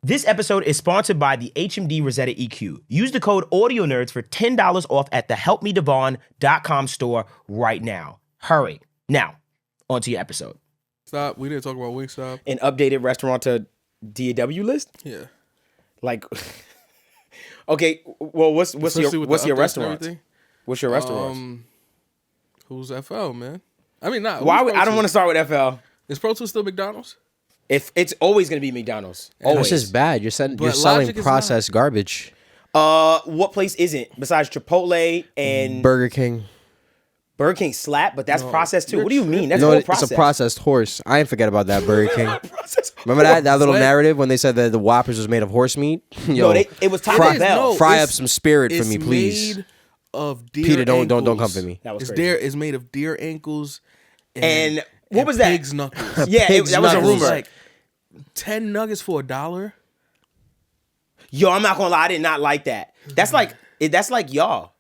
This episode is sponsored by the HMD Rosetta EQ. Use the code audionerds for $10 off at the helpmedevon.com store right now. Hurry. Now, on to your episode. Stop. We didn't talk about Wingstop. An updated restaurant to DAW list? Yeah. Like, okay, well, what's your restaurant? What's your restaurant? Who's FL, man? I mean, not. Why? I don't want to start with FL. Is Pro Tools still McDonald's? If it's always going to be McDonald's. Always. That's just bad. You're selling processed garbage. What place isn't besides Chipotle and Burger King? Burger King slap, but that's processed too. What do you mean? That's all processed. It's a processed horse. I ain't forget about that Burger King. Remember that little narrative when they said that the Whoppers was made of horse meat? Yo, no, it was Taco Bell. Fry up some spirit for me, please. It's made of deer Peter, don't ankles. come for me. That was crazy. It's made of deer ankles and what was that? Pig's knuckles. Yeah, that was a rumor. Like 10 nuggets for $1. Yo, I'm not gonna lie, I did not like that. That's like y'all.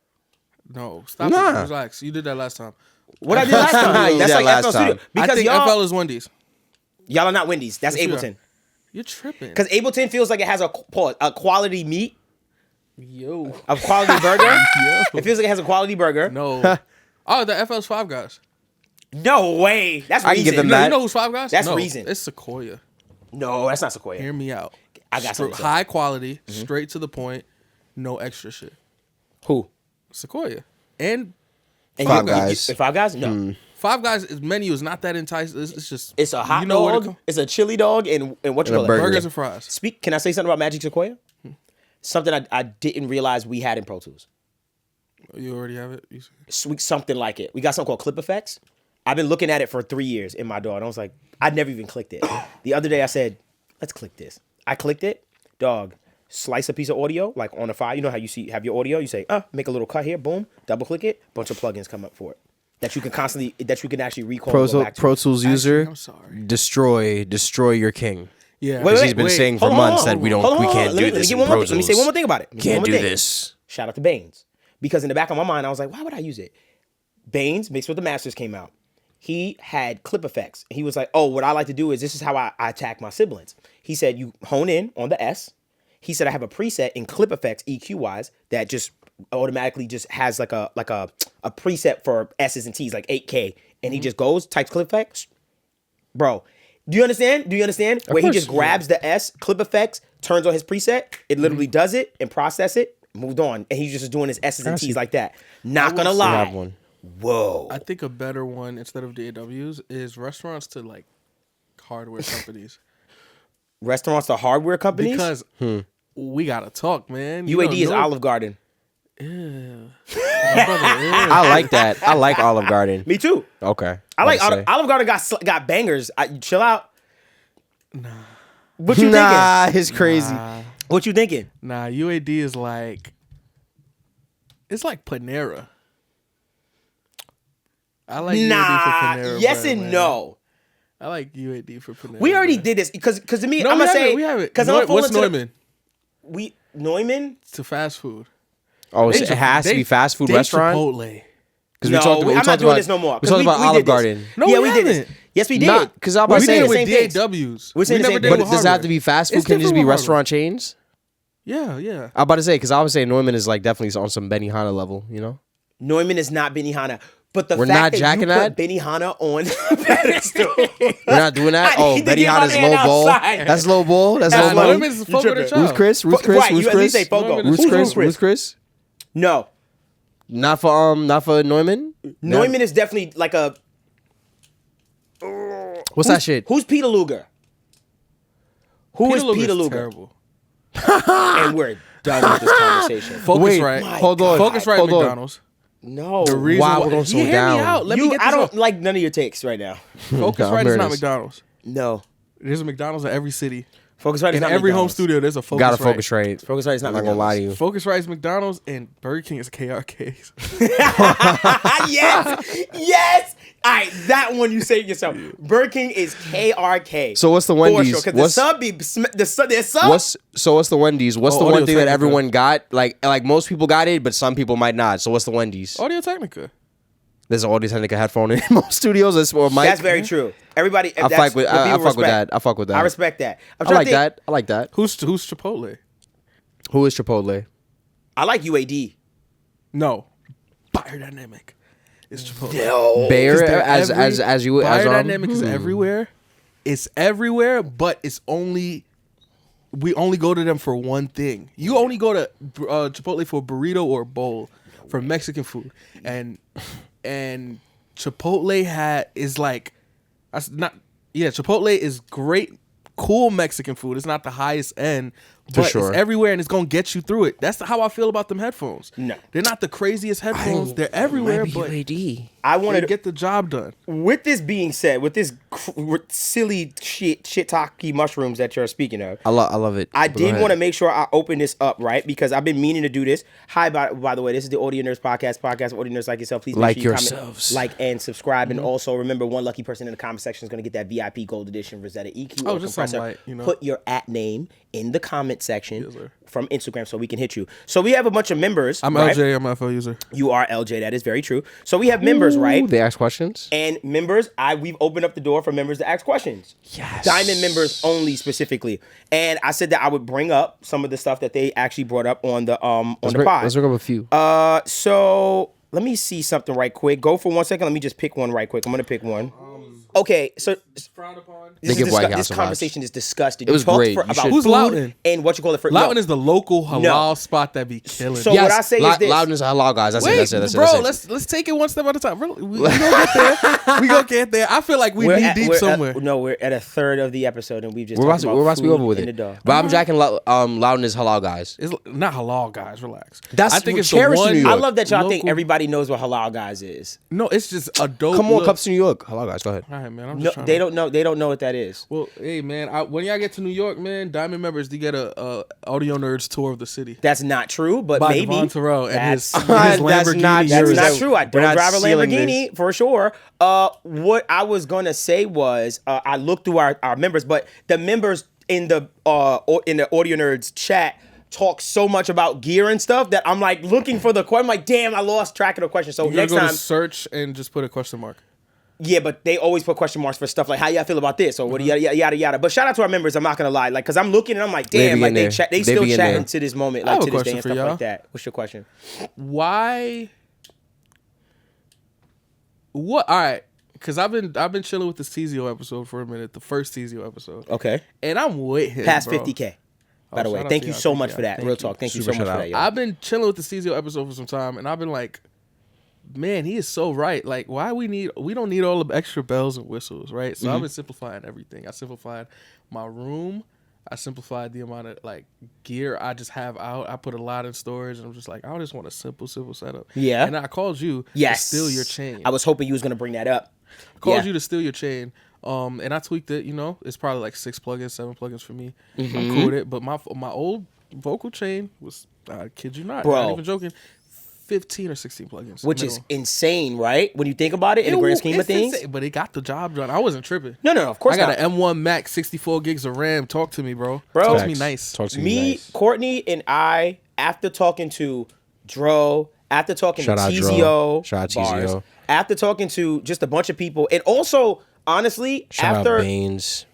No, stop. It. Relax. You did that last time. What I did last time? That's like FL Studio. Because I think y'all, FL is Wendy's. Y'all are not Wendy's. That's Yes, Ableton. You're tripping. Because Ableton feels like it has a quality meat. Yo. A quality burger. It feels like it has a quality burger. No. Oh, the FL's Five Guys. No way. That's I can Reason. give them You that. know who's Five Guys? That's no, Reason. It's Sequoia. No, that's not Sequoia. Hear me out. I got something. High quality, straight to the point, no extra shit. Who? Sequoia. And Five Guys. Five Guys? No. Five Guys' menu is not that enticing. It's just It's a hot dog. It's a chili dog and what you call it? burgers and fries. Can I say something about Magic Sequoia? Something I didn't realize we had in Pro Tools. You already have it? Something like it. We got something called Clip Effects. I've been looking at it for 3 years in my DAW, and I was like, I'd never even clicked it. The other day I said, let's click this. I clicked it. Dog, slice a piece of audio, like on a file. You know how you have your audio? You say, make a little cut here, boom, double click it, bunch of plugins come up for it. That you can actually recall. Pro Tools user, I'm sorry. destroy your king. Yeah. Because he's been saying for months that we can't do this in Pro Tools. Let me say one more thing about it. Can't do this. Shout out to Baines. Because in the back of my mind, I was like, why would I use it? Baines, mixed with the Masters, came out. He had clip effects. He was like, oh, what I like to do is this is how I attack my siblings. He said, you hone in on the S. He said, I have a preset in clip effects, EQ-wise, that just automatically just has like a preset for S's and T's, like 8K. And he just goes, types clip effects. Bro, do you understand? Where he just grabs the S, clip effects, turns on his preset. It literally does it and process it, moved on. And he's just doing his S's and T's like that. Not gonna lie. Whoa. I think a better one instead of DAWs is restaurants to like hardware companies. Restaurants to hardware companies? Because we gotta talk, man. UAD is Olive Garden. Ew. I like that. I like Olive Garden. Me too. Okay. I like Olive Garden got bangers. Chill out. Nah. What you thinking? Nah, it's crazy. What you thinking? Nah, UAD is like, it's like Panera. I like UAD for Panera. Yes and no. I like UAD for Panera. We already did this because to me, no, I'm gonna say we have it. Because What's Neumann? Neumann? It's a fast food. Oh, it has to be fast food restaurant. Chipotle. No, I'm not doing this no more. We talked about Olive Garden. No, yeah, we did this. Yes, we did. Because I'm about to say it with DAWs. We're saying the same thing. But does it have to be fast food? Can it just be restaurant chains? Yeah, yeah. I'm about to say because I would say Neumann is like definitely on some Benihana level, you know. Neumann is not Benihana. But the We're fact not that jacking you that? put Benihana on the pedestal. We're not doing that? Oh, Benihana's low ball. That's low ball? That's low money? Neumann's the folk of the child. Ruth Chris? Right, you at least say Fogo. Ruth Chris? No. Not for Neumann? Neumann is definitely like a... What's that shit? Who's Peter Luger? Who is Peter Luger? Terrible. And we're done with this conversation. Focusrite. Hold on. Focusrite McDonald's. No. The reason why we're going so down. Hear me out. Let me get this I don't off. like none of your takes right now. Focusrite is not McDonald's. No. There's a McDonald's in every city. Focusrite is In not every home McDonald's. studio, there's a Focusrite. Got a Focusrite. Focusrite is not I'm not going to lie to you. Focusrite is McDonald's and Burger King is KRK's. Yes. Yes. All right, that one you say it yourself. Burger King is KRK. So what's the Wendy's? Because the sub be their sub. What's the Wendy's? What's the one thing that Audio-Technica. everyone got? Like most people got it, but some people might not. So what's the Wendy's? Audio-Technica. there's an audio technica headphone in most studios. That's more mic. That's very true. Everybody, I fuck with that. I fuck with that. I respect that. I like that. I like that. Who's Chipotle? Who is Chipotle? I like UAD. No, Biodynamic is Chipotle. No. Bayer as Biodynamic is everywhere. It's everywhere, but it's only. We only go to them for one thing. You only go to Chipotle for a burrito or a bowl for Mexican food, and Chipotle is like, that's not. Yeah, Chipotle is great, cool Mexican food. It's not the highest end, but sure. it's everywhere and it's gonna get you through it. That's how I feel about them headphones. No. They're not the craziest headphones. They're everywhere, but I wanted they get the job done. With this being said, with this silly shiitake mushrooms that you're speaking of, I love it. I did want to make sure I open this up, right? Because I've been meaning to do this. Hi, by the way, this is the Audio Nerds podcast of Audio Nerds like yourself. Please make sure you yourselves. comment, like, and subscribe. And also remember, one lucky person in the comment section is going to get that VIP Gold Edition Rosetta EQ or just compressor. something light, Put your @name in the comment section from Instagram so we can hit you. So we have a bunch of members. I'm right? LJ. I'm an FL user. You are LJ. That is very true. So we have members, right? They ask questions. And members, we've opened up the door for members to ask questions. Yes. Diamond members only specifically. And I said that I would bring up some of the stuff that they actually brought up on the pod. Let's bring up a few. So let me see something right quick. Go for 1 second. Let me just pick one right quick. I'm gonna pick one. Okay, so Frowned upon. this conversation is disgusting. It was great. About Who's food Loughton? and what you call it for Loughton is the local halal spot that be killing. So what I say is this. Loudness of halal guys. That's Wait, it. That's bro, it. let's take it one step at a time. We gonna get there. We gonna get there. I feel like we're deep somewhere. We're at a third of the episode and we've just We're about to be over with it. it. But I'm jacking Loudness halal guys. It's not halal guys. Relax. That's I think it's cherished the in one. New I York. love that y'all think local- everybody knows what halal guys is. No, it's just a dope. Come on, look. Cups to New York. Halal guys, go ahead. All right, man. I'm No, just trying they to- don't know. They don't know what that is. Well, hey, man. When y'all get to New York, man, Diamond members, they get a Audio Nerds tour of the city. That's not true, but By maybe Devvon Terrell and his that's Lamborghini. That's We're not true. I not don't drive a sealing Lamborghini for sure. What I was gonna say was I looked through our members, but the members in the Audio Nerds chat talk so much about gear and stuff that I'm like looking for the question. I'm like, damn, I lost track of the question. So You're next gonna go time, to search and just put a question mark. yeah, but they always put question marks for stuff like how y'all feel about this or what yada yada yada. But shout out to our members. I'm not gonna lie, like, cause I'm looking and I'm like, damn, like they still chatting to this moment, like to this day and stuff like that. What's your question? Why? What? All right, because I've been chilling with the Cezio episode for a minute, the first Cezio episode. Okay, And I'm with him. past bro. 50K. By the shout way, out thank to you y'all. so Thank much you. for that. Thank Real you. talk. Thank you Super so much shout for out. that, yo. I've been chilling with the Cezio episode for some time, and I've been like, man, he is so right. Like, why we don't need all the extra bells and whistles, right? So I've been simplifying everything. I simplified my room. I simplified the amount of like gear I just have out. I put a lot in storage, and I'm just like, I just want a simple setup. Yeah. And I called you Yes. to steal your chain. I was hoping you was gonna bring that up. Called you to steal your chain. And I tweaked it, it's probably like 6 plugins, 7 plugins for me. I'm cool with it. But my old vocal chain was, I kid you not, Bro. not even joking, 15 or 16 plugins. Which is insane, right? When you think about it in the grand scheme of things. Insane, but it got the job done. I wasn't tripping. No, of course I got not. an M1 Max, 64 gigs of RAM. Talk to me, bro. Bro. Talk to me nice. Talk to Me, nice. Courtney, and I, after talking to Dro, after talking Shout to out Dro. Tizio, Shout out bars, Tizio. after talking to just a bunch of people, and also, honestly, Shout after out Baines.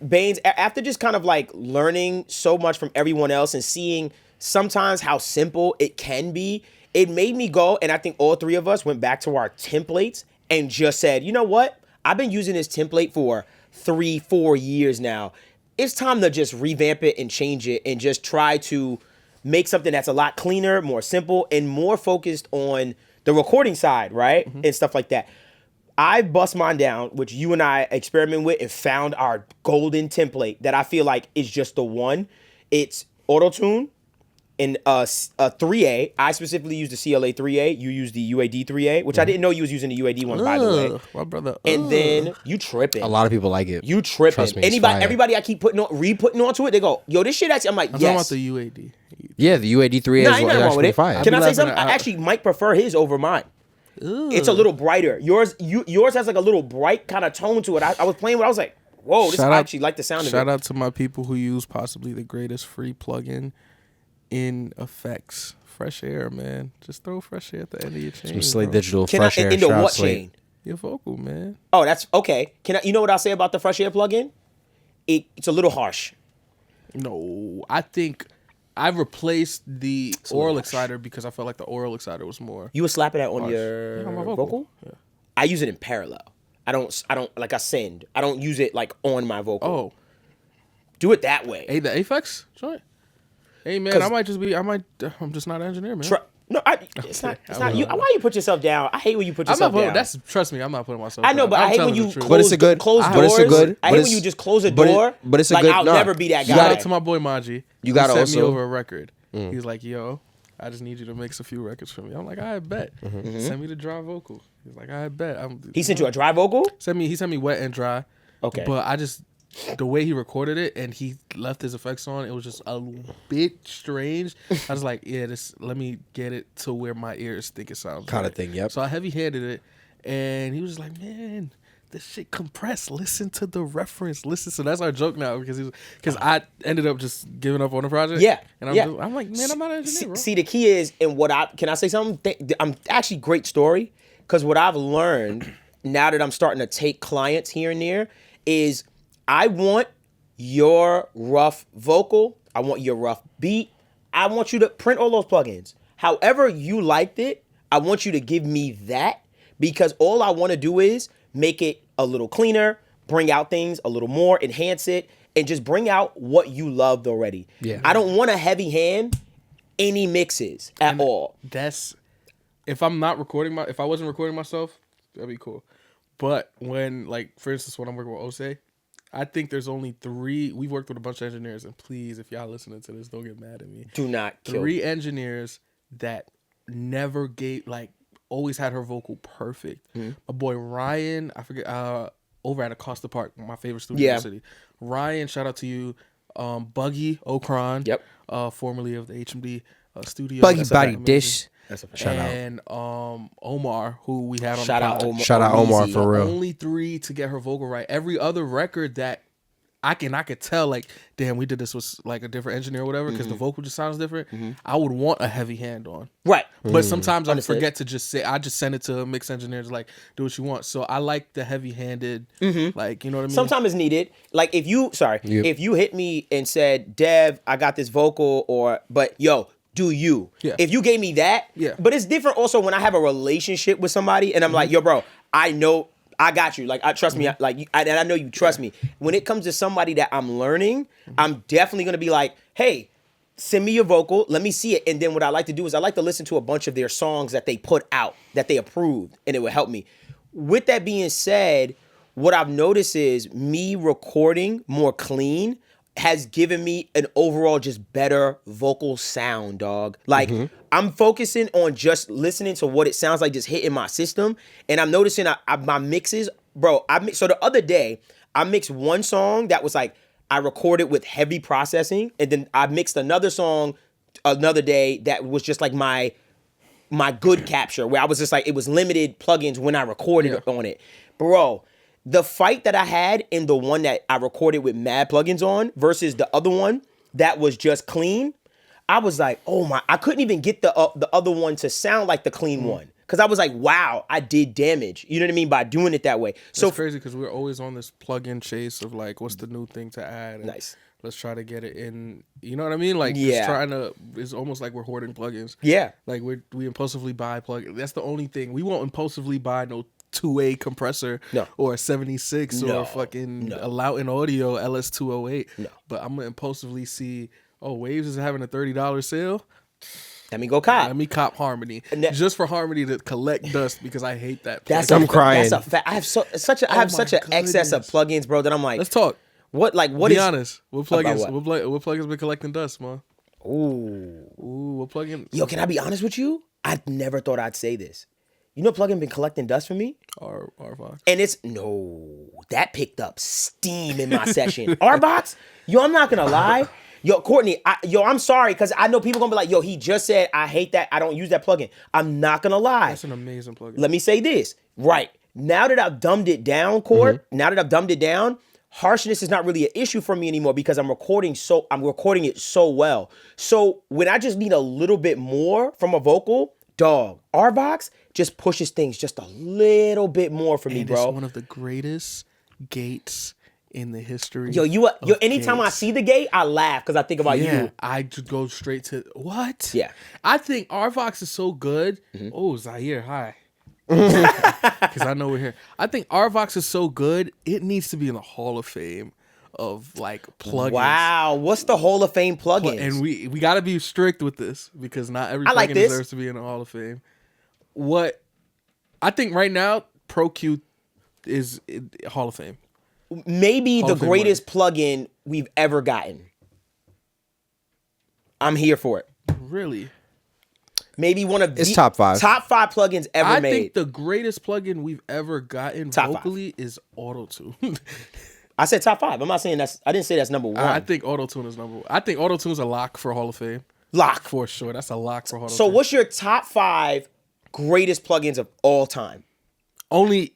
after just kind of like learning so much from everyone else and seeing sometimes how simple it can be, it made me go, and I think all three of us went back to our templates and just said, you know what? I've been using this template for 3-4 years now. It's time to just revamp it and change it and just try to make something that's a lot cleaner, more simple, and more focused on the recording side, right? And stuff like that. I bust mine down, which you and I experiment with, and found our golden template that I feel like is just the one. It's autotune in a 3A. I specifically use the CLA 3A. You use the UAD 3A, which I didn't know you was using the UAD one, by the way. My brother. And then you tripping. A lot of people like it. You tripping. Trust me, it's fire. Everybody I keep re-putting onto it, they go, yo, this shit actually, I'm like, I'm yes. talking about the UAD. Yeah, the UAD 3A Nah, is ain't nothing wrong with actually it. fire. Can I say laughing something? at- I actually might prefer his over mine. It's a little brighter. Yours has like a little bright kind of tone to it. I was playing with it, I was like, whoa, I actually like the sound of it. Shout out to my people who use possibly the greatest free plugin in effects. Fresh Air, man. Just throw Fresh Air at the end of your chain. Some Slate bro. Digital Can Fresh I, Air. into Shout out what Slate. chain? your vocal, man. Oh, that's okay. You know what I'll say about the Fresh Air plugin? It's a little harsh. No, I think I replaced the oral exciter because I felt like the oral exciter was more. You would slap it out on harsh. your Yeah, on my vocal? Yeah. I use it in parallel. I don't like I send. I don't use it like on my vocal. Oh, do it that way. hey, the Aphex joint. Hey man, I'm just not an engineer, man. No, it's not. It's not you. Why you put yourself down? I hate when you put yourself down. Trust me, I'm not putting myself. I know, down. but I'm I hate telling when you the truth. But it's a good- close but doors. it's a good- I but hate it's- when you just close a but it- door. but it's a like, good I'll knock. never be that guy. Shout out to my boy Maji. You gotta sent me also- over a record. He's like, yo, I just need you to mix a few records for me. I'm like, I bet. Send me the dry vocal. He's like, I bet. He sent you a dry vocal? He sent me wet and dry. Okay. But the way he recorded it and he left his effects on, it was just a bit strange. I was like, yeah, let me get it to where my ears think it sounds Kind right. of thing, yep. So I heavy-handed it, and he was just like, man, this shit compressed. Listen to the reference. Listen. So that's our joke now because I ended up just giving up on the project. Yeah. And I'm like, man, I'm not an engineer, bro. See, the key is, and can I say something? I'm actually great story, because what I've learned now that I'm starting to take clients here and there is I want your rough vocal. I want your rough beat. I want you to print all those plugins. However you liked it, I want you to give me that, because all I want to do is make it a little cleaner, bring out things a little more, enhance it, and just bring out what you loved already. Yeah. I don't want a heavy hand any mixes at all. That's if I wasn't recording myself, that'd be cool. But when, like, for instance, when I'm working with Ose, I think there's only 3. We've worked with a bunch of engineers, and please, if y'all listening to this, don't get mad at me. Do not kill 3 engineers that never always had her vocal perfect. My boy Ryan, I forget, over at Acosta Park, my favorite studio in the city. Ryan, shout out to you. Buggy Okron, formerly of the HMD studio. Buggy Body Dish. That's a Shout out. And Omar, who we had on Shout the out pod. Omar. Shout out Omar Easy. for real. Only 3 to get her vocal right. Every other record that I could tell, like, damn, we did this with like a different engineer or whatever, because the vocal just sounds different. I would want a heavy hand on. Right. But sometimes I Understood. forget to just say, I just send it to a mix engineer to, like, do what you want. So I like the heavy handed, like, you know what I mean? Sometimes it's needed. Like if you hit me and said, Dev, I got this vocal, but yo, do you? Yeah. If you gave me that, but it's different also when I have a relationship with somebody and I'm like, yo, bro, I know I got you. Like, I trust me. And I know you trust me. When it comes to somebody that I'm learning, I'm definitely gonna be like, hey, send me your vocal. Let me see it. And then what I like to do is I like to listen to a bunch of their songs that they put out, that they approved, and it will help me. With that being said, what I've noticed is me recording more clean has given me an overall just better vocal sound, dog. Like, I'm focusing on just listening to what it sounds like just hitting my system. And I'm noticing my mixes, bro, so the other day, I mixed one song that was like, I recorded with heavy processing. And then I mixed another song another day that was just like my good capture, where I was just like, it was limited plugins when I recorded on it. Bro, the fight that I had in the one that I recorded with mad plugins on versus the other one that was just clean, I was like, oh my, I couldn't even get the other one to sound like the clean one. Because I was like, wow, I did damage. You know what I mean? By doing it that way. So it's crazy because we're always on this plug-in chase of like, what's the new thing to add? And nice. Let's try to get it in. You know what I mean? Like, just trying to, it's almost like we're hoarding plugins. Yeah. Like we impulsively buy plugins. That's the only thing. We won't impulsively buy no 2A compressor or a 76 or fucking a Loughton Audio LS208. No. But I'm going to impulsively see, oh, Waves is having a $30 sale. Let me go cop. Let me cop Harmony. Just for Harmony to collect dust because I hate that plugin. I'm crying. That's a fact. I have such an excess of plugins, bro, that I'm like, let's talk. What Be honest. What plugins? What? What plugins been collecting dust, man? Ooh, what plugin? Yo, can I be honest with you? I never thought I'd say this. You know, plugin been collecting dust for me. RVOX. And that picked up steam in my session. RVOX. Yo, I'm not gonna lie. Yo, Courtney. I'm sorry because I know people gonna be like, yo, he just said I hate that. I don't use that plugin. I'm not gonna lie. That's an amazing plugin. Let me say this. Right now that I've dumbed it down, Court. Now that I've dumbed it down. Harshness is not really an issue for me anymore because I'm recording it so well. So when I just need a little bit more from a vocal, dog, RVOX just pushes things just a little bit more for me, And bro. it's one of the greatest gates in the history. Yo, anytime I gates. see the gate, I laugh because I think about you. I just go straight to what? Yeah. I think RVOX is so good. Oh, Zaire, hi. Because I know we're here. I think RVOX is so good. It needs to be in the Hall of Fame of like plugins. Wow, what's the Hall of Fame plugins? And we got to be strict with this because not every I like plugin this. deserves to be in the Hall of Fame. What I think right now, Pro Q is Hall of Fame. Maybe Hall the of Fame greatest plugin we've ever gotten. I'm here for it. Really? Maybe one of It's top 5. Top 5 plugins ever I made. think the greatest plugin we've ever gotten Top 5. vocally is autotune. I said top 5. I'm not saying I didn't say that's number 1. I think autotune is number 1. I think autotune is a lock for Hall of Fame. Lock. For sure. That's a lock for Hall of So Fame. what's your top 5 greatest plugins of all time? Only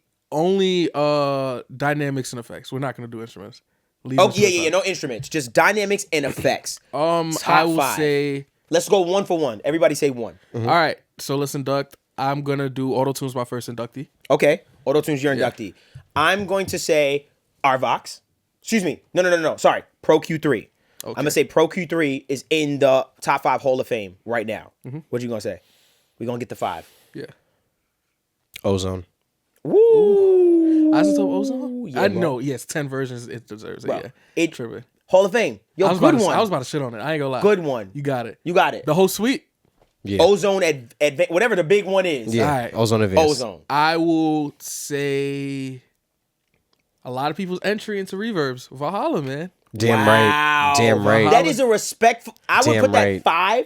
dynamics and effects. We're not going to do instruments. Leave Oh, instruments yeah. out. No instruments. Just dynamics and effects. I Top will 5. say... Let's go 1 for 1. Everybody say 1. All right. So let's induct. I'm going to do autotune's my first inductee. Okay. Autotune's your inductee. I'm going to say RVOX. Excuse me. No. Sorry. Pro Q3. Okay. I'm going to say Pro Q3 is in the top 5 Hall of Fame right now. What you going to say? We're going to get the 5. Yeah. Ozone. Woo. Isotope ozone? Yeah, I bro. know. Yes, 10 versions. It deserves it. Bro, Yeah. it- Tripping. Hall of Fame. Yo, I was good about to- one. I was about to shit on it. I ain't gonna lie. Good one. You got it. You got it. The whole suite. Yeah. Ozone, whatever the big one is. Yeah. Alright. Ozone Advanced. Ozone. I will say a lot of people's entry into reverbs. Valhalla, man. Damn Wow. right. Damn right. That is a respectful. I would Damn put that right. 5,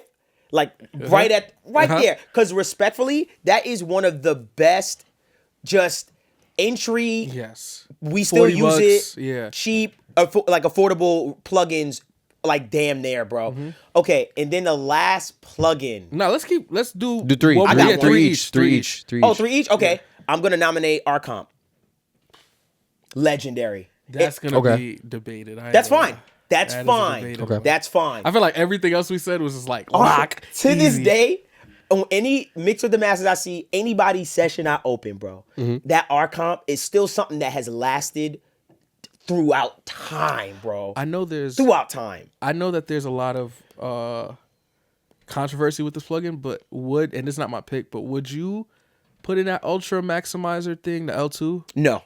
like right there, because respectfully, that is one of the best. Just entry. Yes. We still 40 use bucks, it. yeah. Cheap, like affordable plugins. Like damn there, bro. Okay, and then the last plugin. Now let's do 3. what we- got yeah, one. 3 each. 3 each. 3 Oh, each. 3 each. Okay, I'm gonna nominate our comp. Legendary. That's gonna Okay. be debated. I ain't That's gonna fine. lie. That's That is fine. debatable. Okay. That's fine. I feel like everything else we said was just like lock. To this easy. day, on any Mix with the Masters I see, anybody's session I open, bro, that R comp is still something that has lasted throughout time, bro. I know Throughout time. I know that there's a lot of controversy with this plugin, but and it's not my pick, but would you put in that Ultra Maximizer thing, the L2? No.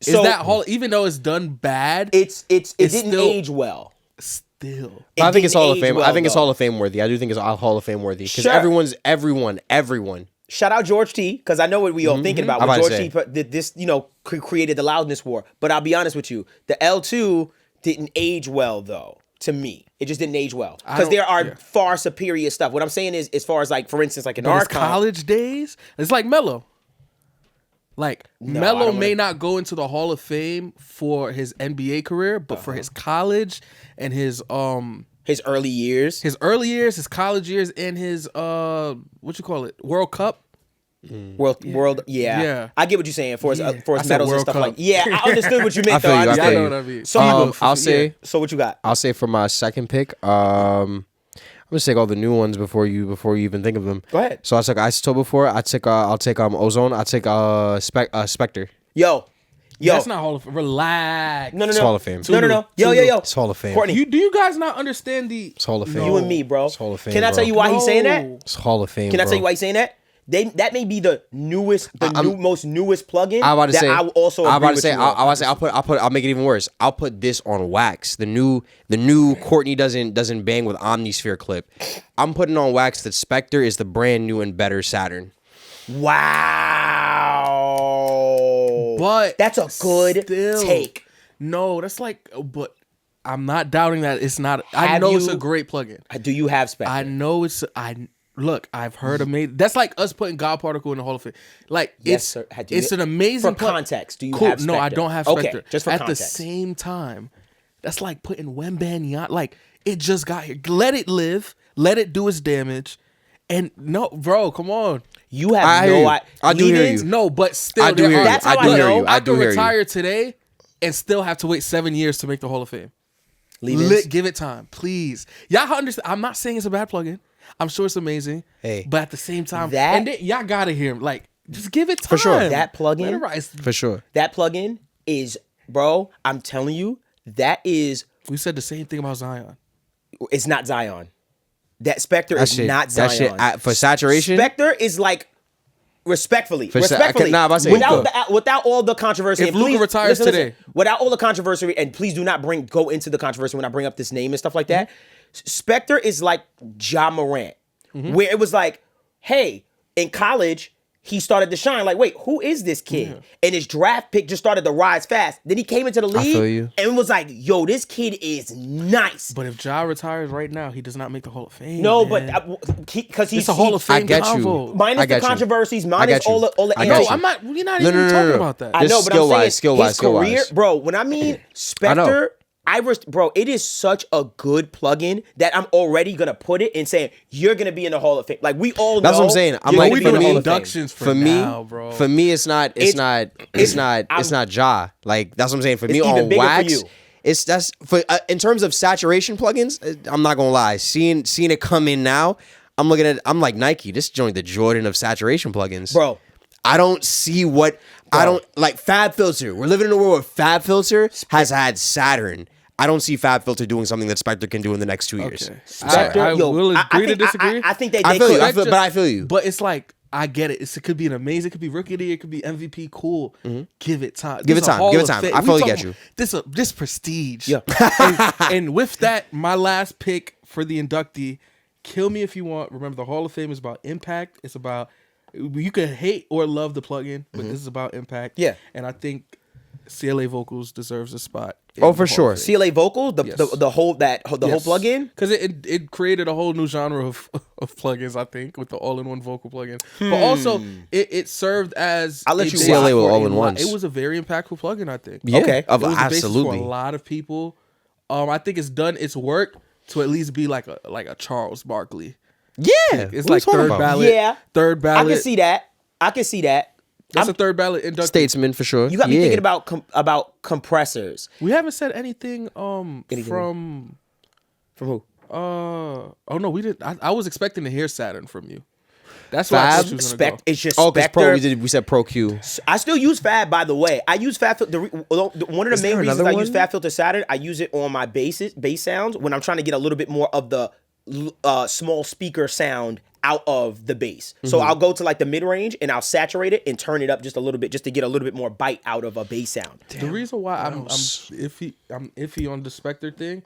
Is that whole, even though it's done bad, it didn't still- age well. still. I think it's didn't Hall of age Fame. well, I think it's though. Hall of Fame worthy. I do think it's Hall of Fame worthy because Sure. everyone. Shout out George T, because I know what we all thinking about. I'm When about George to T did this, created the loudness war. But I'll be honest with you, the L2 didn't age well, though. To me, it just didn't age well because there are far superior stuff. What I'm saying is, as far as like, for instance, like an But R his comp, college days, it's like Mello. Like I Mello don't may wanna- not go into the Hall of Fame for his NBA career, but for his college and his early years. early years, his college years, and his World Cup. World, yeah. Yeah. I get what you're saying for his I medals said and World stuff Cup. like. Yeah, I understood what you meant. I feel though. you, I Y'all feel know you. what I mean. So, I'll say so what you got? I'll say for my second pick. I'm gonna take all the new ones before you even think of them. Go ahead. So I took Isotope before. I'll take Ozone. I'll take Spectre. Yo. That's not Hall of Fame. Relax. No. It's Hall of Fame. No. Yo. It's Hall of Fame. Courtney, Do you guys not understand the? It's Hall of Fame. you and me, bro. It's Hall of Fame. Can I bro. tell you why he's saying that? No. It's Hall of Fame. Can I bro. tell you why he's saying that? That may be the newest, most newest plugin. I'm about to that say. I will also. I'm agree about to with say. you on. I'll make it even worse. I'll put this on wax. The new Courtney doesn't bang with Omnisphere clip. I'm putting on wax that Spectre is the brand new and better Saturn. Wow. But that's a good still, take. No, that's like. But I'm not doubting that it's not. I Have know it's you- a great plugin. Do you have Spectre? I know it's. Look, I've heard amazing. That's like us putting God Particle in the Hall of Fame. Like Yes, sir. it's an amazing For context, do you Cool. have No, I Spectre? don't have Okay, Spectre. just for At context. the same time, that's like putting Wembanyama. Like it just got here. Let it live. Let it do its damage. And no, bro, come on. You have I hear no you. idea. I do hear you. No, but still, I do hear you. That's how I do I hear know. you. I I do could hear you. retire today and still have to wait 7 years to make the Hall of Fame. Leave-ins? Give it time, please. Y'all understand? I'm not saying it's a bad plugin. I'm sure it's amazing. Hey. But at the same time, That- and then, y'all gotta hear him. Like, just give it time. For sure. That plugin- Let it rise. For sure. That plugin is, bro, I'm telling you, that is, We said the same thing about Zion. it's not Zion. That Spectre That is shit, not that Zion. shit for saturation. Spectre is like, respectfully, For sa- respectfully, nah, I'm about to say without all the controversy. If and Luka please, retires today. without all the controversy, and please do not go into the controversy when I bring up this name and stuff like that. Spectre is like Ja Morant, where it was like, hey, in college, he started to shine. Like, wait, who is this kid? And his draft pick just started to rise fast. Then he came into the league feel you. and was like, yo, this kid is nice. But if Ja retires right now, he does not make the Hall of Fame. No, man. but because he's it's a Hall of Fame I get you. convo. minus I the got you. controversies, I minus got you. all the I got No, you. anti- I'm not. We're not No, even no, no, talking no. about that. I know, Just but I'm saying skill-wise, skill-wise, his career, skill-wise. bro. When I mean Spectre, bro, it is such a good plugin that I'm already gonna put it and saying you're gonna be in the Hall of Fame. Like we all know. That's what I'm saying. I'm you're like, gonna we be in for the me- Hall of Fame. inductions For me, now, bro. for me, it's not Ja. Like that's what I'm saying. For me, It's even on bigger for wax, you. that's for in terms of saturation plugins. I'm not gonna lie. Seeing it come in now, I'm like Nike. This joined the Jordan of saturation plugins, Bro. I don't see what I don't like. Fab Filter. We're living in a world where Fab Filter has had Saturn. I don't see Fab Filter doing something that Spectre can do in the next 2 years. Okay. Spectre, I yo, will agree to think- disagree. I think they I feel could. you. But I feel you. But it's like I get it. It could be an amazing. It could be rookie of the year. It could be MVP. Cool. Give it time. Give This it a time. Hall Give it of time. Fame. I We fully talking get you. This prestige. Yeah. and with that, my last pick for the inductee. Kill me if you want. Remember, the Hall of Fame is about impact. It's about you can hate or love the plugin, but this is about impact. Yeah. And I think CLA Vocals deserves a spot. Oh, for sure. CLA Vocals, Yes. the whole plugin. Because it created a whole new genre of plugins, I think, with the all-in-one vocal plugin. But also, it served as I'll let a you base CLA for with a all-in-ones. lot- It was a very impactful plugin, I think. Yeah, Okay. It was a basis absolutely. for a lot of people. I think it's done its work to at least be like a Charles Barkley. Yeah, It's what like are you talking third about? ballot. Yeah. Third I ballot. can see that. That's a third ballot inductee. Statesman for sure. You got me Yeah. thinking about compressors. We haven't said anything from From who? oh no, we didn't. I was expecting to hear Saturn from you. That's Fab, why I thought you was gonna go. It's just Oh, because Spectre. we said Pro Q. I still use Fab, by the way. I use Fab. One of the main there reasons another I use one? Fab Filter Saturn, I use it on my bass sounds when I'm trying to get a little bit more of the small speaker sound out of the bass. So I'll go to like the mid range and I'll saturate it and turn it up just a little bit, just to get a little bit more bite out of a bass sound. The reason why I'm iffy on the Spectre thing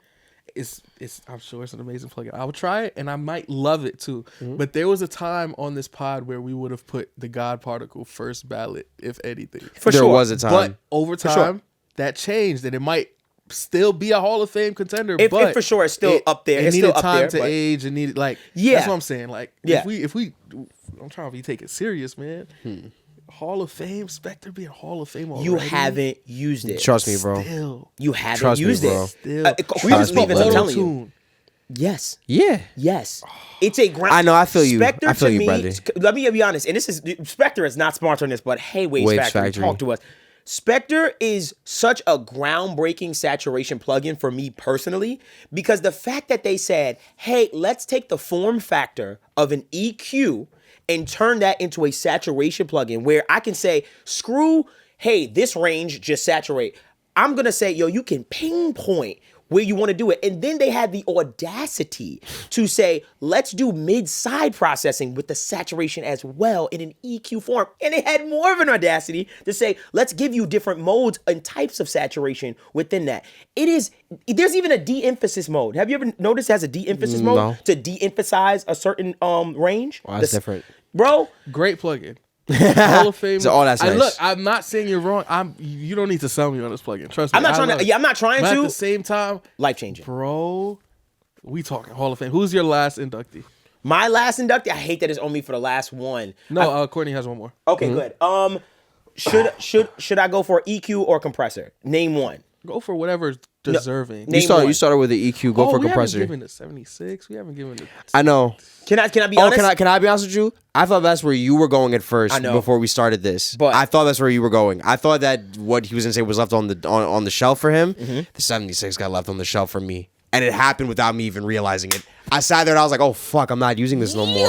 is I'm sure it's an amazing plugin. I would try it and I might love it too. But there was a time on this pod where we would have put the God Particle first ballot, if anything. For There sure. was a time. But over time, sure. that changed and it might still be a Hall of Fame contender. If but for sure it's still up there. It It's needed still up time there, to but- age and needed like Yeah. that's what I'm saying. Like Yeah. if we I'm trying to be taking it serious, man. Hall of Fame, Spectre being Hall of Fame already. You haven't used it. Trust me, bro. Still. You haven't Trust me, used bro. it. Still. We Trust just me, leave it. bro. I'm telling you. Auto-tune. Yes. Yeah. Yes. It's a ground. I know, I feel you. Spectre I feel to you, me, brother. let me be honest, and this is Spectre is not sponsoring this, but hey, Waves Waves Factory, Factory. talk to us. Spectre is such a groundbreaking saturation plugin for me personally because the fact that they said, hey, let's take the form factor of an EQ and turn that into a saturation plugin where I can say, screw, hey, this range, just saturate. I'm going to say, yo, you can pinpoint where you want to do it. And then they had the audacity to say, let's do mid-side processing with the saturation as well in an EQ form. And they had more of an audacity to say, let's give you different modes and types of saturation within that. There's even a de-emphasis mode. Have you ever noticed it has a de-emphasis mode No. to de-emphasize a certain range? Wow, that's different. Bro, Great plugin. Hall of Fame. So, oh, that's nice. Look, I'm not saying you're wrong. You don't need to sell me on this plugin. Trust me. I'm not I trying love to, it. yeah, I'm not trying But to. at the same time, Life-changing. bro, we talking Hall of Fame. Who's your last inductee? My last inductee, I hate that it's on me for the last one. No, Courtney has one more. Okay, good. Should I go for EQ or compressor? Name one. Go for whatever's deserving. Name You one. started with the EQ. Go for compressor. We haven't given the 76. We haven't given the. I know. Can I be Oh, honest? can I be honest with you? I thought that's where you were going at first I know. before we started this. But- I thought that's where you were going. I thought that what he was gonna say was left on the shelf for him. Mm-hmm. The 76 got left on the shelf for me. and it happened without me even realizing it. I sat there and I was like, oh fuck, I'm not using this no more.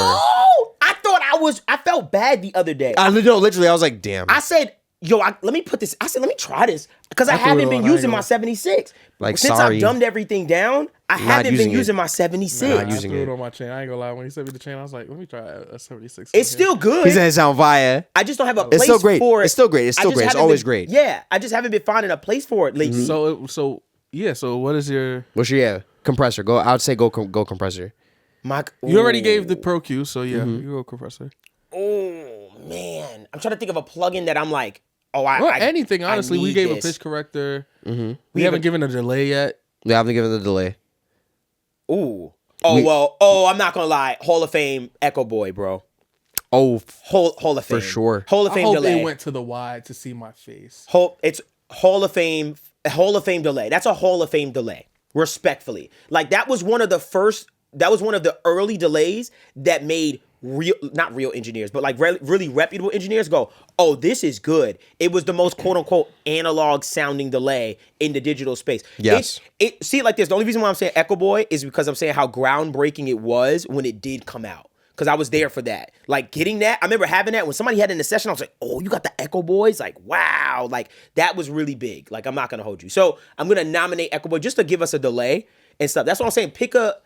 I thought I felt bad the other day. Literally, I was like, damn. I said, yo, let me put this. I said, let me try this because I threw it haven't on, been I ain't using my gonna- 76. Like, Since sorry. I've dumbed everything down, I haven't using been it. using my Nah, 76. Not I using threw it. it on my chain. I ain't gonna lie. When he sent me the chain, I was like, let me try a 76. It's still good. He said it sound fire. I just don't have a It's place still great. for it. It's still great. It's I still just great. It's haven't always been- great. Yeah, I just haven't been finding a place for it lately. So what is your? What's your compressor? Go. I would say go compressor. You already gave the Pro Q, so yeah, you go compressor. Oh man, I'm trying to think of a plugin that I'm like, Anything honestly. We need gave this. a pitch corrector. Mm-hmm. We haven't given a delay yet. They haven't given the delay. Ooh. Oh, I'm not gonna lie. Hall of Fame Echo Boy, bro. Oh, Hall of Fame for sure. Hall of I Fame hope delay. they went to the wide to see my face. It's Hall of Fame delay. That's a Hall of Fame delay. Respectfully, like that was one of the early delays that made not real engineers, but like really reputable engineers go, oh, this is good. It was the most quote unquote analog sounding delay in the digital space. Yes. See it like this. The only reason why I'm saying Echo Boy is because I'm saying how groundbreaking it was when it did come out. Because I was there for that. Like getting that, I remember having that when somebody had it in the session. I was like, oh, you got the Echo Boys? Like, wow. Like that was really big. Like I'm not gonna hold you. So I'm gonna nominate Echo Boy just to give us a delay and stuff. That's what I'm saying. Pick a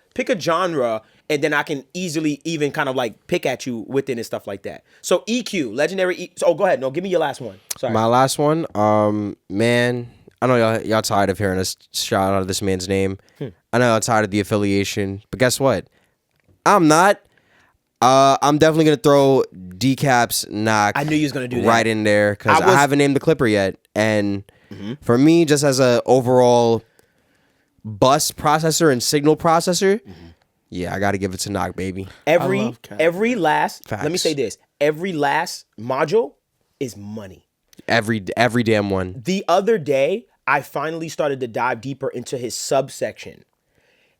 genre, and then I can easily even kind of like pick at you within and stuff like that. So EQ, legendary. So go ahead. No, give me your last one. Sorry. My last one. Man, I know y'all tired of hearing us shout out this man's name. I know y'all tired of the affiliation, but guess what? I'm not. I'm definitely gonna throw Decaps Knock. I knew you was gonna do that. Right in there because I haven't named the Clipper yet, and for me, just as a overall bus processor and signal processor, yeah, I got to give it to Knock, baby. Every last. Facts. Let me say this. Every last module is money. Every damn one. The other day, I finally started to dive deeper into his subsection.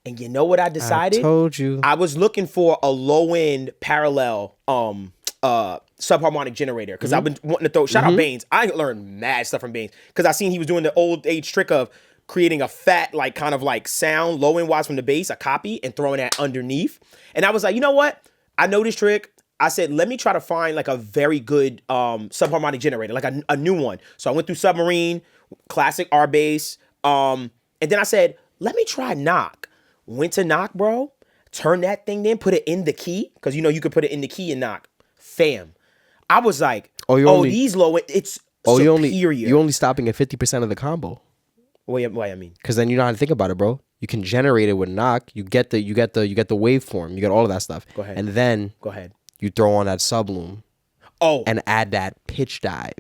And you know what I decided? I told you. I was looking for a low-end parallel subharmonic generator because I've been wanting to throw shout out Baines. I learned mad stuff from Baines because I seen he was doing the old age trick of creating a fat like kind of like sound low end wise from the bass, a copy, and throwing that underneath. And I was like, you know what? I know this trick. I said, let me try to find like a very good subharmonic generator, like a new one. So I went through Submarine, classic R bass, and then I said, let me try Knock. Went to Knock, bro. Turn that thing in, put it in the key, because you know you could put it in the key and Knock. Fam, I was like, these low end, it's superior. You only stopping at 50% of the combo. Wait, I mean, because then you know how to think about it, bro. You can generate it with Knock. You get the waveform. You get all of that stuff. Go ahead. And then you throw on that subloom. And add that pitch dive.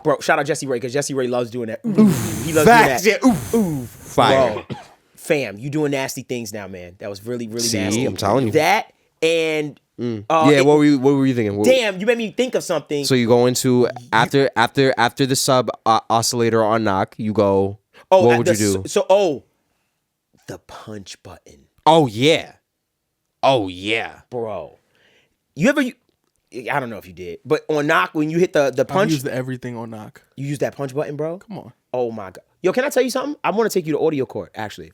Bro, shout out Jesse Ray because Jesse Ray loves doing that. He loves doing that. Fire. Bro, fam, you doing nasty things now, man. That was really, really See, nasty. I'm telling you. That and what were you thinking? Damn, you made me think of something. So you go into after the sub oscillator on Knock, you go. What would you do? The punch button. Oh yeah, bro. I don't know if you did, but on Knock when you hit the punch, I used everything on Knock. You use that punch button, bro. Come on. Oh my god, yo, can I tell you something? I want to take you to audio court. Actually,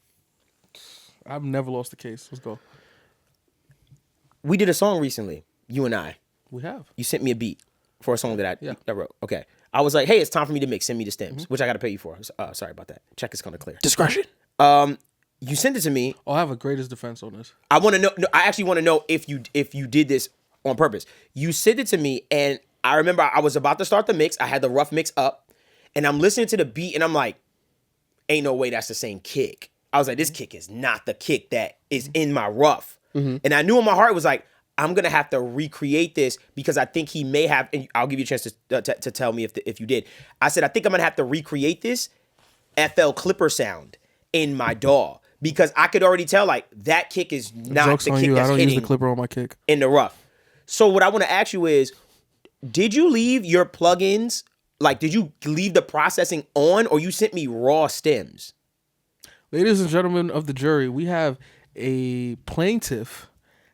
I've never lost a case. Let's go. We did a song recently, you and I. We have. You sent me a beat for a song that I wrote. Okay. I was like, hey, it's time for me to mix. Send me the stems, which I got to pay you for. Sorry about that. Check is going to clear. Discretion. You sent it to me. Oh, I have a greatest defense on this. I want to know. No, I actually want to know if you did this on purpose. You sent it to me, and I remember I was about to start the mix. I had the rough mix up, and I'm listening to the beat, and I'm like, ain't no way that's the same kick. I was like, this kick is not the kick that is in my rough. And I knew in my heart was like, I'm gonna have to recreate this because I think he may have. And I'll give you a chance to tell me if you did. I said I think I'm gonna have to recreate this FL Clipper sound in my DAW because I could already tell like that kick is not Joke's the on kick you. that's I don't hitting use the Clipper on my kick in the rough. So what I want to ask you is, did you leave your plugins like? Did you leave the processing on, or you sent me raw stems? Ladies and gentlemen of the jury, we have a plaintiff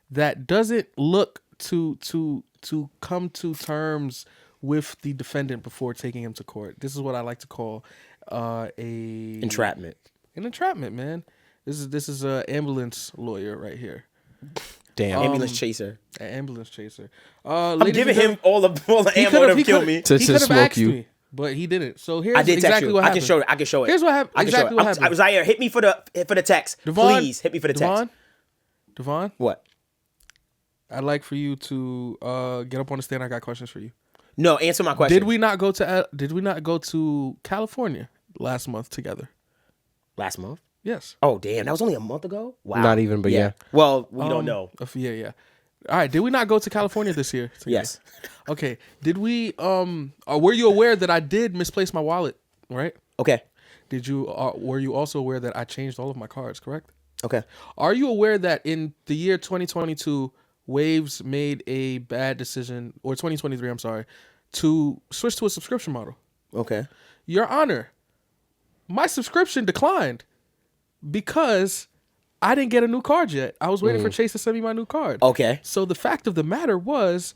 that doesn't look to come to terms with the defendant before taking him to court. This is what I like to call a entrapment. An entrapment, man. This is a ambulance lawyer right here. Damn. Ambulance chaser. An ambulance chaser. I'm giving him all the ammo to kill me. To He could have smoke asked you. me, but he didn't. So here's I did text exactly you. what I happened. can show it. Here's what happened. I can Exactly show it. what happened. I was here. Hit me for the text. Devvon, Please hit me for the text. Devvon, What? I'd like for you to get up on the stand. I got questions for you. No, answer my question. Did we not go to California last month together? Last month? Yes. Oh, damn. That was only a month ago? Wow. Not even, but yeah. Well, we don't know. Yeah. All right. Did we not go to California this year? together? Yes. Okay. Did we? Were you aware that I did misplace my wallet? Right. Okay. Did you? Were you also aware that I changed all of my cards? Correct. Okay. Are you aware that in the year 2022, Waves made a bad decision, or 2023, I'm sorry, to switch to a subscription model? Okay. Your Honor, my subscription declined because I didn't get a new card yet. I was waiting for Chase to send me my new card. Okay. So the fact of the matter was,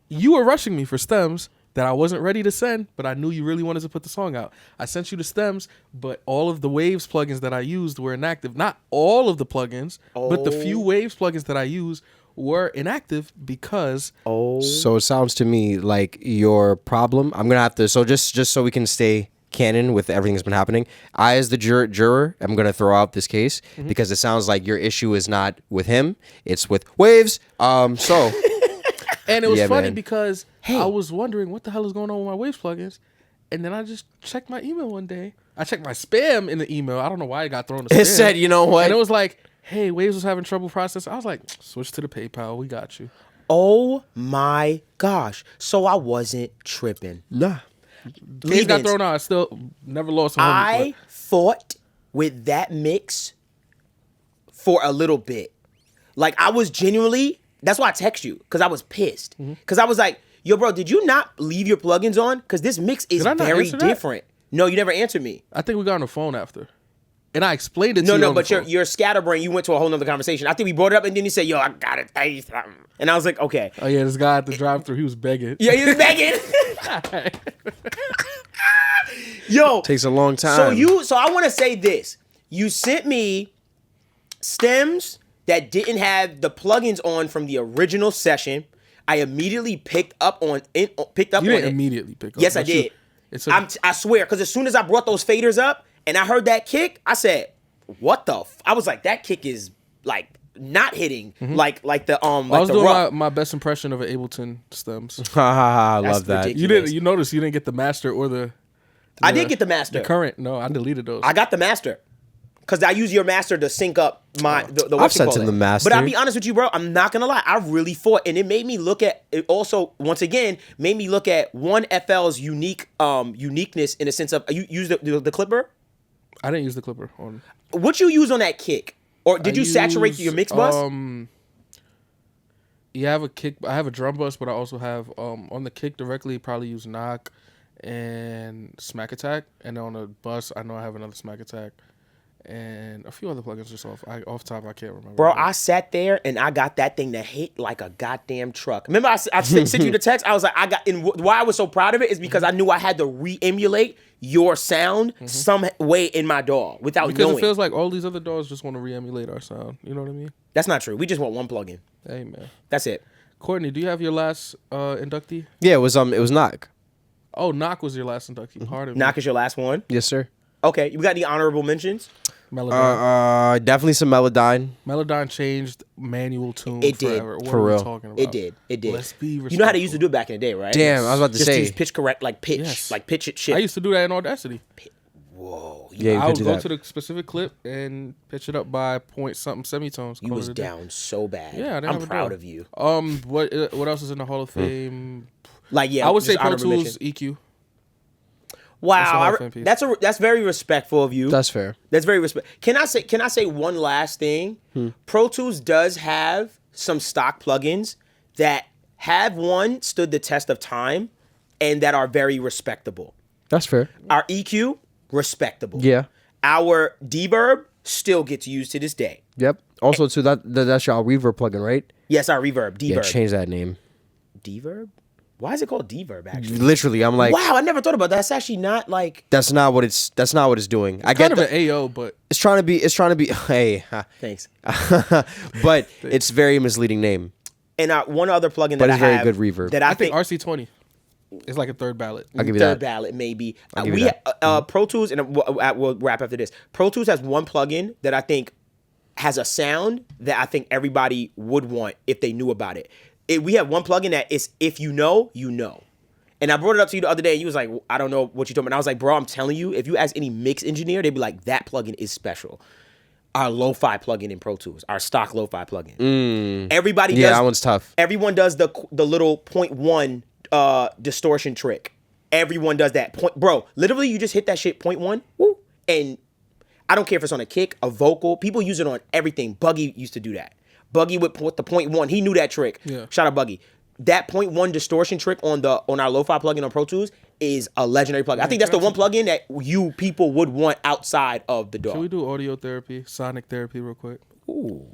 you were rushing me for stems that I wasn't ready to send, but I knew you really wanted to put the song out. I sent you the stems, but all of the Waves plugins that I used were inactive. Not all of the plugins, but the few Waves plugins that I used were inactive because So it sounds to me like your problem. I'm gonna have to. So just so we can stay canon with everything that's been happening. I, as the juror, am gonna throw out this case because it sounds like your issue is not with him. It's with Waves. So. And it was Yeah, funny man. because I was wondering what the hell is going on with my Waves plugins. And then I just checked my email one day. I checked my spam in the email. I don't know why it got thrown to spam. It said, you know what? And it was like, hey, Waves was having trouble processing. I was like, switch to the PayPal. We got you. Oh my gosh. So I wasn't tripping. Nah. Case got Leave-ins. thrown out. I still never lost a homie. I fought with that mix for a little bit. Like, I was genuinely, that's why I text you, because I was pissed. Because I was like, yo, bro, did you not leave your plugins on? Because this mix is Did I not very answer that? different. No, you never answered me. I think we got on the phone after. And I explained it to No, you. no, on the but phone. your scatterbrain, you went to a whole nother conversation. I think we brought it up, and then you said, yo, I gotta tell you something. And I was like, okay. Oh, yeah, this guy at the drive thru he was begging. Yeah, he was begging. Yo. Takes a long time. So I want to say this. You sent me stems that didn't have the plugins on from the original session. I immediately picked up on You it. didn't immediately pick up. Yes, I but you- did. It's a, I swear, because as soon as I brought those faders up and I heard that kick, I said, "What the?" I was like, "That kick is like not hitting like the like I was the doing rough." my best impression of an Ableton stems. Ha ha ha! I That's love that. ridiculous. You noticed you didn't get the master or the I did get the master. the current. No, I deleted those. I got the master because I use your master to sync up my the I've what you sent call him it. the master. But I'll be honest with you, bro. I'm not gonna lie. I really fought, and it made me look at it. Also, once again, made me look at one FL's uniqueness in the sense of you use the clipper. I didn't use the clipper on. What you use on that kick, or did I you saturate use, your mix bus? Yeah, I have a kick. I have a drum bus, but I also have on the kick directly. Probably use knock and smack attack, and on the bus, I know I have another smack attack and a few other plugins just off top. I can't remember. Bro, I sat there and I got that thing to hit like a goddamn truck. Remember, I sent you the text. I was like, why I was so proud of it is because I knew I had to re-emulate your sound some way in my DAW without because knowing. it feels like all these other DAWs just want to re-emulate our sound. You know what I mean? That's not true. We just want one plugin. Hey man, That's it. Courtney, do you have your last inductee? Yeah, it was knock. Oh, knock was your last inductee. Pardon me. Knock is your last one. Yes, sir. Okay, you got any honorable mentions? Melodyne. Definitely some Melodyne. Melodyne changed manual tune It did. forever. What For are we real. talking about? It did. It did. Let's be You know how they used to respectful. do it back in the day, right? Damn, I was about to Just say. use pitch correct, like pitch, Yes. like pitch it shit. I used to do that in Audacity. Whoa, Yeah, you I could would do go that. to the specific clip and pitch it up by point something semitones. you call was it a day. down so bad. Yeah, I didn't I'm have a proud DAW. of you. What else is in the Hall of Fame? Like, yeah, I would just say Pro honorable Tools mention. EQ. Wow, Hall of Fame piece. that's very respectful of you. That's fair. That's very respect. Can I say one last thing? Pro Tools does have some stock plugins that have stood the test of time and that are very respectable. That's fair. Our EQ, respectable. Yeah. Our Deverb still gets used to this day. Yep. Also, too, that's your reverb plugin, right? Yes, our reverb, Yeah, Deverb. change that name. Deverb? Why is it called Deverb? Actually, Literally, I'm like, wow, I never thought about that. That's actually not like. that's not what it's doing. I Kind get of an AO, but it's trying to be hey, Thanks. but it's very misleading name. And one other plugin But that I it's very have good reverb. that I I think think RC20 is like a third ballot. I'll give you third that. ballot maybe. I'll give you that. Pro Tools, and we'll wrap after this. Pro Tools has one plugin that I think has a sound that I think everybody would want if they knew about it. We have one plugin that is if you know, you know. And I brought it up to you the other day, and you was like, I don't know what you're talking about. And I was like, bro, I'm telling you, if you ask any mix engineer, they'd be like, that plugin is special. Our lo-fi plugin in Pro Tools, our stock lo-fi plugin. Everybody does. Yeah, that one's tough. Everyone does the little 0.1 distortion trick. Everyone does that. Bro, literally, you just hit that shit 0.1, woo, and I don't care if it's on a kick, a vocal. People use it on everything. Buggy used to do that. Buggy would put the 0.1. He knew that trick. Yeah. Shout out Buggy. That 0.1 distortion trick on our lo-fi plugin on Pro Tools is a legendary plugin. I think that's the one plugin that you people would want outside of the DAW. Can we do audio therapy, sonic therapy real quick? Ooh,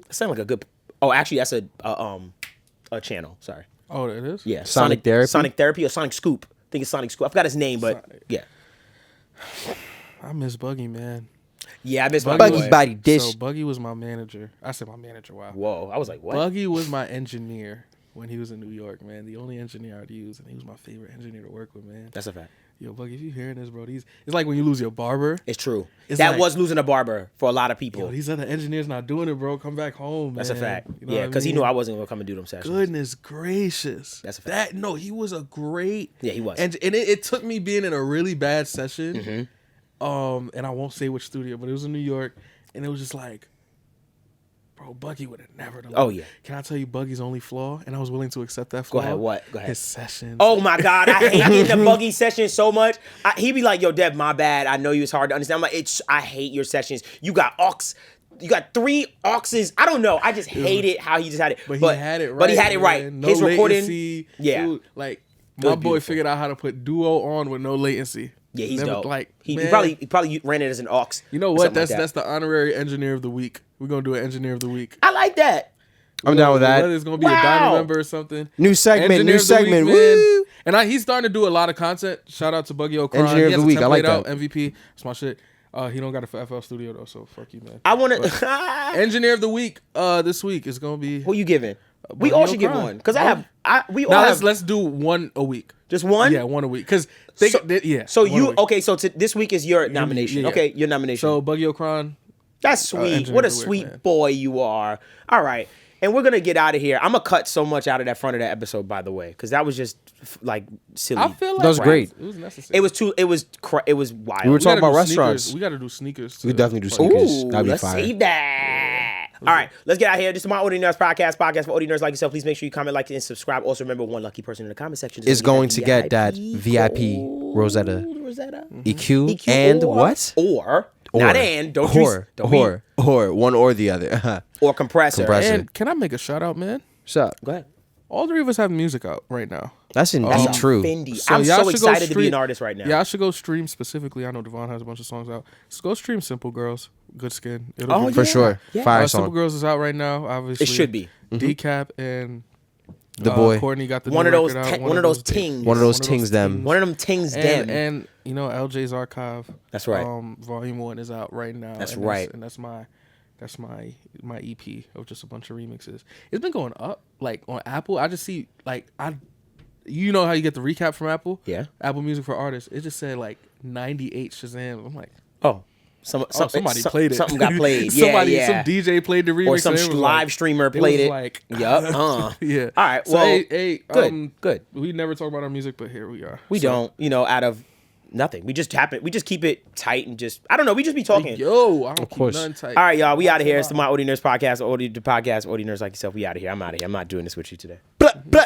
that sounds like a good. Oh, actually, that's a channel. Sorry. Oh, it is? Yeah, Sonic Therapy? Sonic Therapy or Sonic Scoop. I think it's Sonic Scoop. I forgot his name, but yeah. I miss Buggy, man. Yeah, I miss Buggy's boy. body dish. So Buggy was my manager. I said my manager, wow. Whoa, I was like, what? Buggy was my engineer when he was in New York, man. The only engineer I'd use, and he was my favorite engineer to work with, man. That's a fact. Yo, Buggy, if you hearing this, bro, it's like when you lose your barber. It's true. It's That like- was losing a barber for a lot of people. Yo, these other engineers not doing it, bro. Come back home, man. That's a fact. You know Yeah, what I because he mean? knew I wasn't gonna come and do them sessions. Goodness gracious. That's a fact. No, he was a great. Yeah, he was. And it took me being in a really bad session. Mm-hmm. And I won't say which studio, but it was in New York, and it was just like, bro, Buggy would have never done. Oh, yeah. Can I tell you Buggy's only flaw? And I was willing to accept that Go flaw. ahead. What? Go ahead. His sessions. Oh my God, I hate getting the Buggy session so much. He be like, yo, Dev, my bad. I know you, it's hard to understand. I'm like, I hate your sessions. You got aux. You got 3 auxes. I don't know. I just hate it how he just had it. But he had it right. But he had it right. man. No His recording. latency. Yeah. Dude, like, It my was boy beautiful. figured out how to put duo on with no latency. Yeah, he's Never- dope. Like, he man. probably ran it as an aux. You know or what? something like That's that. the honorary engineer of the week. We're gonna do an engineer of the week. I like that. I'm down with that. Whether it's gonna be a Wow. diamond member or something. New segment, Engineer new of the week, segment. man. Woo! And he's starting to do a lot of content. Shout out to Buggy O'Cron. Engineer of He has the a week. I like template out, that. MVP. That's my shit. He don't got it for FL Studio though, so fuck you, man. I want to. Engineer of the week. This week is gonna be. Who you giving? We Buggy all should give O'Cron. one because we all Now have let's do one a week. just one. Yeah, one a week. Cause yeah. So one a you week. okay? So this week is your nomination. yeah. Okay, your nomination. So Buggy O'Cron. That's sweet. Engineer What a of the Week, sweet man. boy you are. All right. And we're going to get out of here. I'm going to cut so much out of that front of that episode, by the way, because that was just like silly. I feel like That was great. It was necessary. It was wild. We were talking gotta about do restaurants. sneakers. We got to do sneakers. We too. definitely do Fuck. sneakers. Ooh, That'd be let's fire. save that. All right, let's get out of here. This is my Audio Nerds podcast for Audio Nerds like yourself. Please make sure you comment, like, and subscribe. Also, remember, one lucky person in the comment section Is going to get that VIP Rosetta EQ and or, what? Or not and. Don't Or one or the other. or compressor. Compressor. And can I make a shout out, man? What's up? Go ahead. All 3 of us have music out right now. That's indeed That's true. Fendi. So I'm y'all so should go excited to be stream- an artist right now. Yeah, I should go stream specifically. I know Devvon has a bunch of songs out. So go stream Simple Girls, Good Skin. It'll Oh, be For yeah. sure. Yeah. Fire Simple song. Girls is out right now. Obviously, It should be. Decap and The boy. Courtney got the One new of those record out. one of those tings. One of those tings them. One of them tings them. And you know LJ's Archive. That's right. Volume 1 is out right now. That's and right. And that's my EP of just a bunch of remixes. It's been going up like on Apple. I just see like you know how you get the recap from Apple? Yeah. Apple Music for Artists. It just said like 98 Shazam. I'm like, Oh. Somebody played it. Something got played. Somebody, yeah. some DJ played the remix. Or some and it was live like- streamer it played was it. like, Yup. yeah. All right. So, Well, hey, good. We never talk about our music, but here we are. We don't, out of nothing. We just keep it tight and just, I don't know. We just be talking. Yo, I don't keep course. nothing tight. All right, y'all. We out of here. It's the My Audio Nerds podcast. Audio Nerds like yourself. We out of here. I'm out of here. I'm not doing this with you today. Blah, blah.